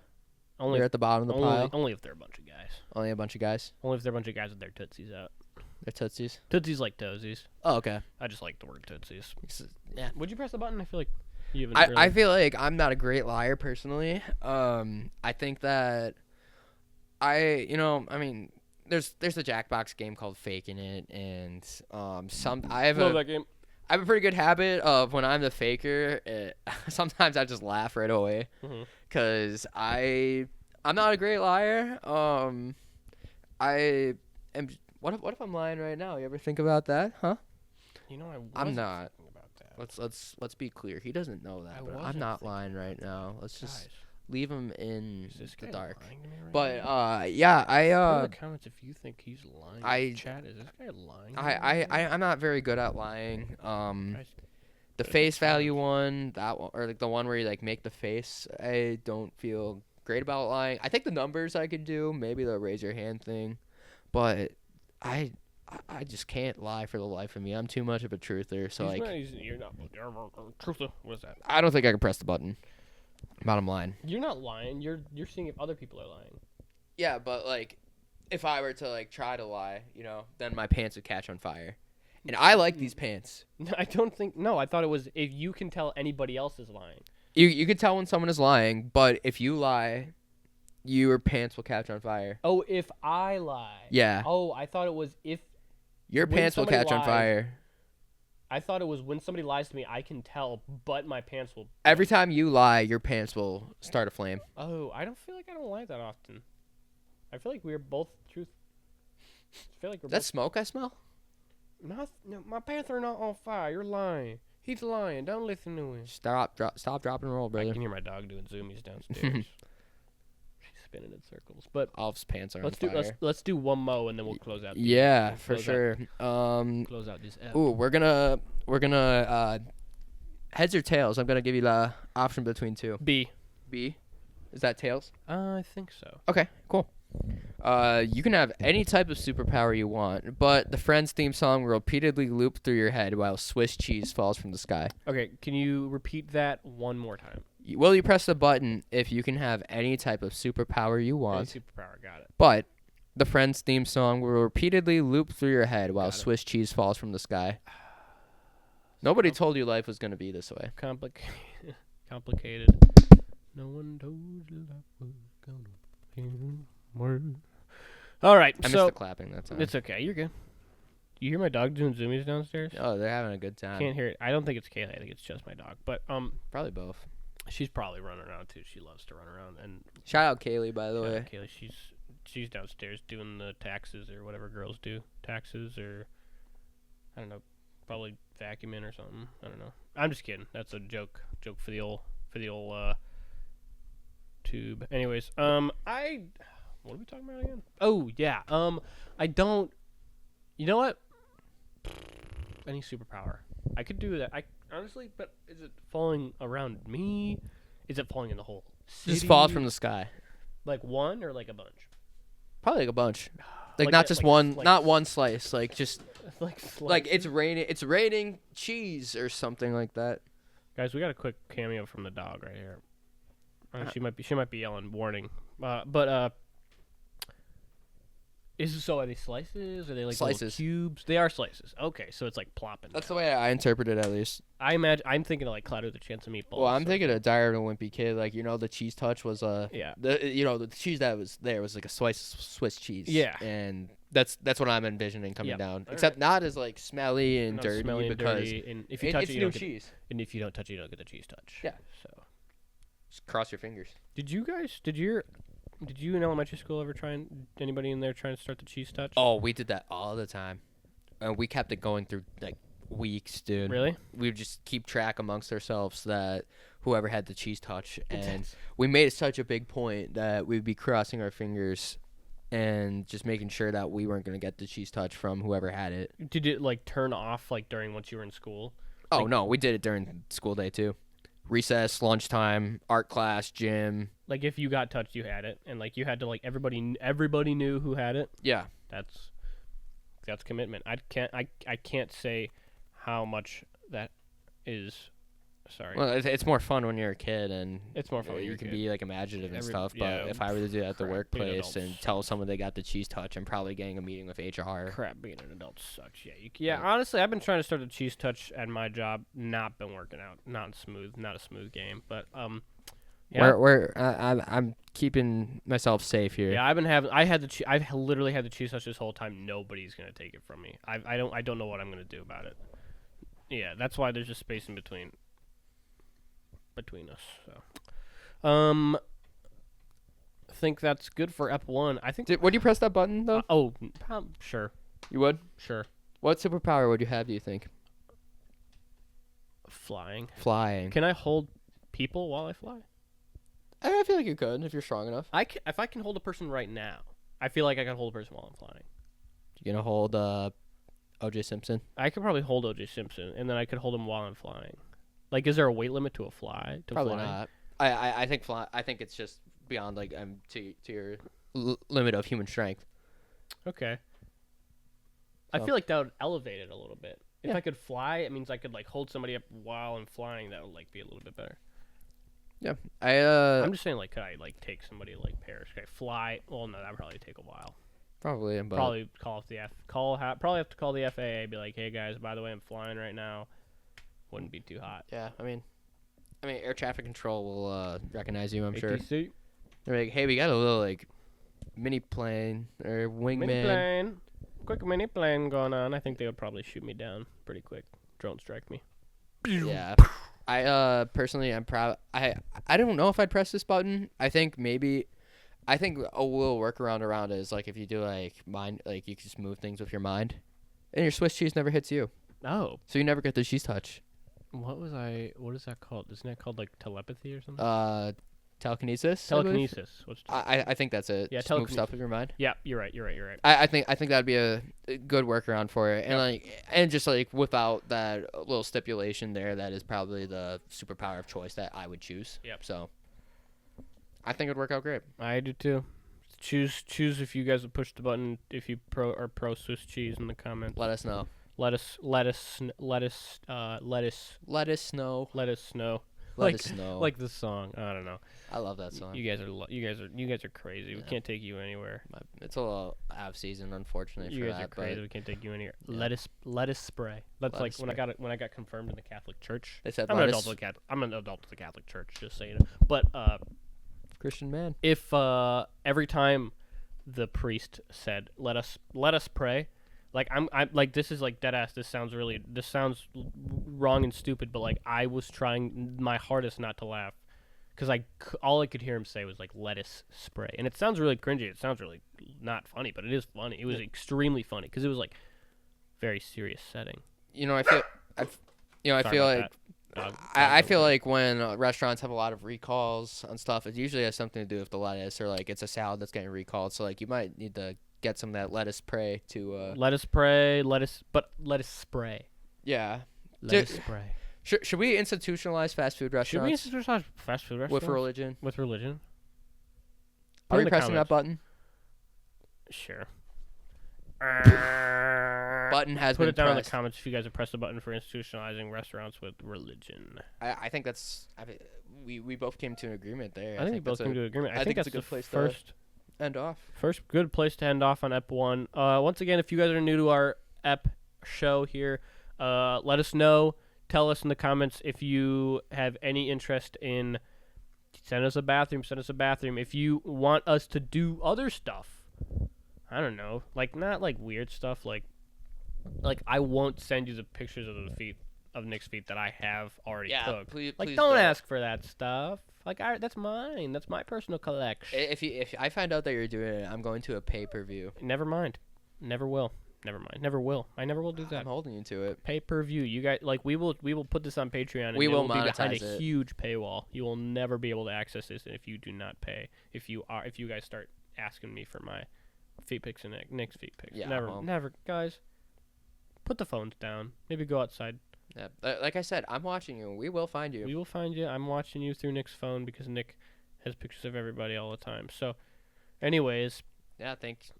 Only You're at the bottom of the pile? only if they're a bunch of guys. Only a bunch of guys? Only if they're a bunch of guys with their tootsies out. They're tootsies? Tootsies like toesies. Oh, okay. I just like the word tootsies. Yeah. Would you press the button? I feel like you haven't. I feel like I'm not a great liar personally. I think that I mean there's the Jackbox game called Faking It, and I have love that game. I have a pretty good habit of when I'm the faker, sometimes I just laugh right away Mhm. because I'm not a great liar. I am. What if I'm lying right now? You ever think about that? Huh? You know, I'm wasn't not. thinking about that. Let's be clear. He doesn't know that, I but I'm wasn't not thinking lying right now. Let's just Guys, leave him in is this the guy dark. lying to me right But now? yeah, Put in I the comments if you think he's lying. I- Chat, is this guy lying? to me right now? I'm not very good at lying. Guys, The face value one, that one, or like the one where you like make the face, I don't feel great about lying. I think the numbers I could do, maybe the raise your hand thing, but I just can't lie for the life of me. I'm too much of a truther, so he's like not, you're not. Truther, what is that? I don't think I can press the button. Bottom line. You're not lying. You're seeing if other people are lying. Yeah, but like if I were to like try to lie, then my pants would catch on fire. And I like these pants. I don't think. No, I thought it was if you can tell anybody else is lying. You could tell when someone is lying, but if you lie, your pants will catch on fire. Oh, if I lie. Yeah. Oh, I thought it was if. Your when pants will somebody catch on lies- fire. I thought it was when somebody lies to me, I can tell, but my pants will. Every time you lie, your pants will start a flame. Oh, I don't feel like I don't lie that often. I feel like we're both truth. I feel like we're Is that smoke I smell? both. No, my pants are not on fire. You're lying. He's lying. Don't listen to him. Stop, drop, and roll, I brother. can hear my dog doing zoomies downstairs. She's spinning in circles. But All of his pants are let's on do fire. let's do one mo and then we'll close out. Yeah, we'll for close sure. Close out this app. Ooh, we're gonna heads or tails. I'm gonna give you the option between two. B. B. Is that Tails? I think so. Okay, cool. You can have any type of superpower you want, but the Friends theme song will repeatedly loop through your head while Swiss cheese falls from the sky. Okay, can you repeat that one more time? Will you press the button if you can have any type of superpower you Any want, superpower, got it. but the Friends theme song will repeatedly loop through your head while Got it. Swiss cheese falls from the sky? Nobody told you life was going to be this way. Complicated. No one told you life was gonna be more. All right, I missed so the clapping that time. it's okay. You're good. You hear my dog doing zoomies downstairs? Oh, they're having a good time. Can't hear it. I don't think it's Kayla. I think it's just my dog. But Probably both. she's probably running around too. She loves to run around. And Shout out Kaylee, by the way. Kayla, she's downstairs doing the taxes or whatever girls do. Taxes or I don't know, probably vacuuming or something. I don't know. I'm just kidding. That's a joke. Joke for the old tube. Anyways, what are we talking about again? Oh yeah. I don't. You know what? Any superpower. I could do that. I honestly, but is it falling around me? Is it falling in the whole city? Just falls from the sky. Like one or like a bunch? Probably like a bunch. Like, Like not a- just like- one, like- not one slice. Like just like it's raining. It's raining cheese or something like that. Guys, we got a quick cameo from the dog right here. She might be yelling warning. Are they slices? Are they like little Slices. cubes? They are slices. Okay, so it's like plopping. That's down. the way I interpret it, at least. I'm thinking of like Cloudy with a Chance of Meatballs. Well, I'm so- thinking of Diary of a Wimpy Kid. Like, the cheese touch was Yeah. the cheese that was there was like a Swiss cheese. Yeah. And that's what I'm envisioning coming Yep. down. All Except not as like smelly and Not dirty smelly and because dirty, and if you it's touch it, you new don't get, cheese. and if you don't touch it, you don't get the cheese touch. Yeah. So, Just cross your fingers. did you in elementary school ever anybody in there trying to start the cheese touch? Oh, we did that all the time. And we kept it going through like weeks, dude. Really? We would just keep track amongst ourselves that whoever had the cheese touch, and we made it such a big point that we'd be crossing our fingers and just making sure that we weren't going to get the cheese touch from whoever had it. Did it like turn off like during once you were in school? Oh, Like- no, we did it during school day too. Recess, lunchtime, art class, gym. Like if you got touched, you had it, and like you had to like everybody knew who had it. Yeah. That's commitment. I can't say how much that is. Sorry. Well, it's more fun when you're a kid, and It's more fun when you you're a can kid. be like imaginative and Every- stuff. yeah, But if I were to do that at the crap, being workplace and adults. tell someone they got the cheese touch, I'm probably getting a meeting with HR. Crap, being an adult sucks. Yeah. Honestly, I've been trying to start a cheese touch at my job. Not been working out. Not a smooth game. But yeah. I'm keeping myself safe here. Yeah, I've literally had the cheese touch this whole time. Nobody's gonna take it from me. I don't know what I'm gonna do about it. Yeah, that's why there's just space in between us. So, I think that's good for Ep 1. I think. Would you press that button though? Sure. You would. Sure. What superpower would you have? Do you think? Flying. Flying. Can I hold people while I fly? I feel like you could if you're strong enough. If I can hold a person right now, I feel like I can hold a person while I'm flying. You gonna hold O.J. Simpson? I could probably hold O.J. Simpson, and then I could hold him while I'm flying. Like, is there a weight limit to a fly? Probably not. I think I think it's just beyond like to your limit of human strength. Okay. I So- feel like that would elevate it a little bit. If Yeah. I could fly, it means I could like hold somebody up while I'm flying. That would like be a little bit better. Yeah. I'm just saying, like, could I like take somebody like Paris? Could I fly? Well, no, that would probably take a while. probably, but Probably probably have to call the FAA. Be like, hey guys, by the way, I'm flying right now. Wouldn't be too hot. yeah. I mean, air traffic control will recognize you. I'm sure. ATC, They're like, hey, we got a little like mini plane or wingman. mini plane, quick mini plane going on. I think they would probably shoot me down pretty quick. Drone strike me. Yeah. I personally I'm proud. I don't know if I'd press this button. I think a little workaround around it is like if you do like mind, like you can just move things with your mind, and your Swiss cheese never hits you, Oh, so you never get the cheese touch. what is that called? Isn't that called like telepathy or something? Telekinesis. I believe? Telekinesis. What's I think that's it. Yeah, Just move telekinesis. stuff with your mind. Yeah, you're right. I think that'd be a good workaround for it, and just like without that little stipulation there, that is probably the superpower of choice that I would choose. Yep. So, I think it'd work out great. I do too. Choose if you guys would push the button if you are pro Swiss cheese in the comments. Let us know. Let us know. Let us know. Let us know. Like the song. I don't know. I love that song. You guys are crazy. We Yeah. can't take you anywhere. It's a little out of season, unfortunately. You for guys that, are crazy. but We can't take you anywhere. Yeah. Lettuce spray. That's like Lettuce when spray. I got confirmed in the Catholic Church. They said I'm an lettuce. adult of the Catholic Church, just so you know. But Christian man. if every time the priest said let us pray, like I'm like, this is like dead ass, this sounds wrong and stupid, but like I was trying my hardest not to laugh because all I could hear him say was like lettuce spray, and it sounds really cringy, it sounds really not funny, but it is funny. It was extremely funny because it was like very serious setting. You know, I feel Sorry like about that. I feel like when restaurants have a lot of recalls on stuff, it usually has something to do with the lettuce, or like it's a salad that's getting recalled. So like you might need to get some of that lettuce spray to. Lettuce spray. Yeah. Lettuce spray. Should we institutionalize fast food Should we restaurants institutionalize fast food restaurants with religion? With religion? Are we pressing that button? Sure. Button has Put been it down in the pressed. comments if you guys have pressed the button for institutionalizing restaurants with religion. I think that's. We both came to an agreement there. I think we both that's came to an agreement. I think it's that's a good the place first to end off. First good place to end off on Ep 1. Once again, if you guys are new to our Ep show here, let us know. Tell us in the comments if you have any interest in send us a bathroom. If you want us to do other stuff, I don't know, like not like weird stuff, like I won't send you the pictures of the feet of Nick's feet that I have already took. Please, Like, please don't ask for that stuff. Like, that's mine. That's my personal collection. If I find out that you're doing it, I'm going to a pay-per-view. Never mind. Never will. Never mind. Never will. I never will do that. I'm holding you to it. Pay-per-view. You guys, like, we will put this on Patreon, and We it will be behind monetize a it. huge paywall. You will never be able to access this if you do not pay. If you guys start asking me for my feet pics and Nick's feet pics. Yeah, Never, well. never, guys. Put the phones down. Maybe go outside. Yeah. Like I said, I'm watching you. We will find you. We will find you. I'm watching you through Nick's phone because Nick has pictures of everybody all the time. So, anyways, Yeah, thanks.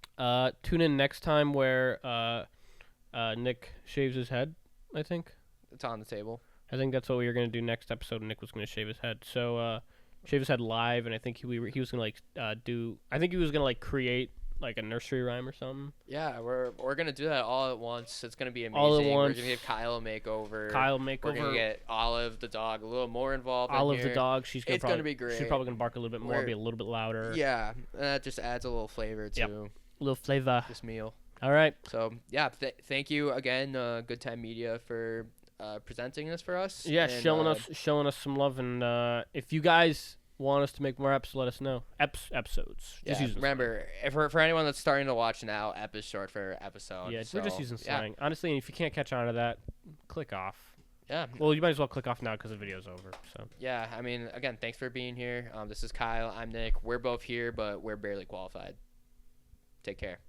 tune in next time where Nick shaves his head. I think It's on the table. that's what we were gonna do next episode. Nick was gonna shave his head. So shave his head live, and I think he was gonna like do. I think he was gonna like create like a nursery rhyme or something. Yeah, we're gonna do that all at once. It's gonna be amazing. All at We're once. gonna give Kyle a makeover. Kyle We're gonna makeover. get Olive the dog a little more involved. Olive in the here. dog. She's It's probably, gonna be great. She's probably gonna bark a little bit more, We're- be a little bit louder. Yeah, and that just adds a little flavor to Yep. A little flavor. this meal. All right. So yeah, thank you again, Good Time Media, for presenting this for us. Yeah, and, showing us some love, and if you guys want us to make more eps, let us know. Episodes. Yeah, Just using remember, for anyone that's starting to watch now, ep is short for episode. slang. Yeah, so, we're just using yeah. slang. Honestly, and if you can't catch on to that, click off. Yeah, Well, you might as well click off now because the video's over. So yeah. I mean, again, thanks for being here. This is Kyle. I'm Nick. We're both here, but we're barely qualified. Take care.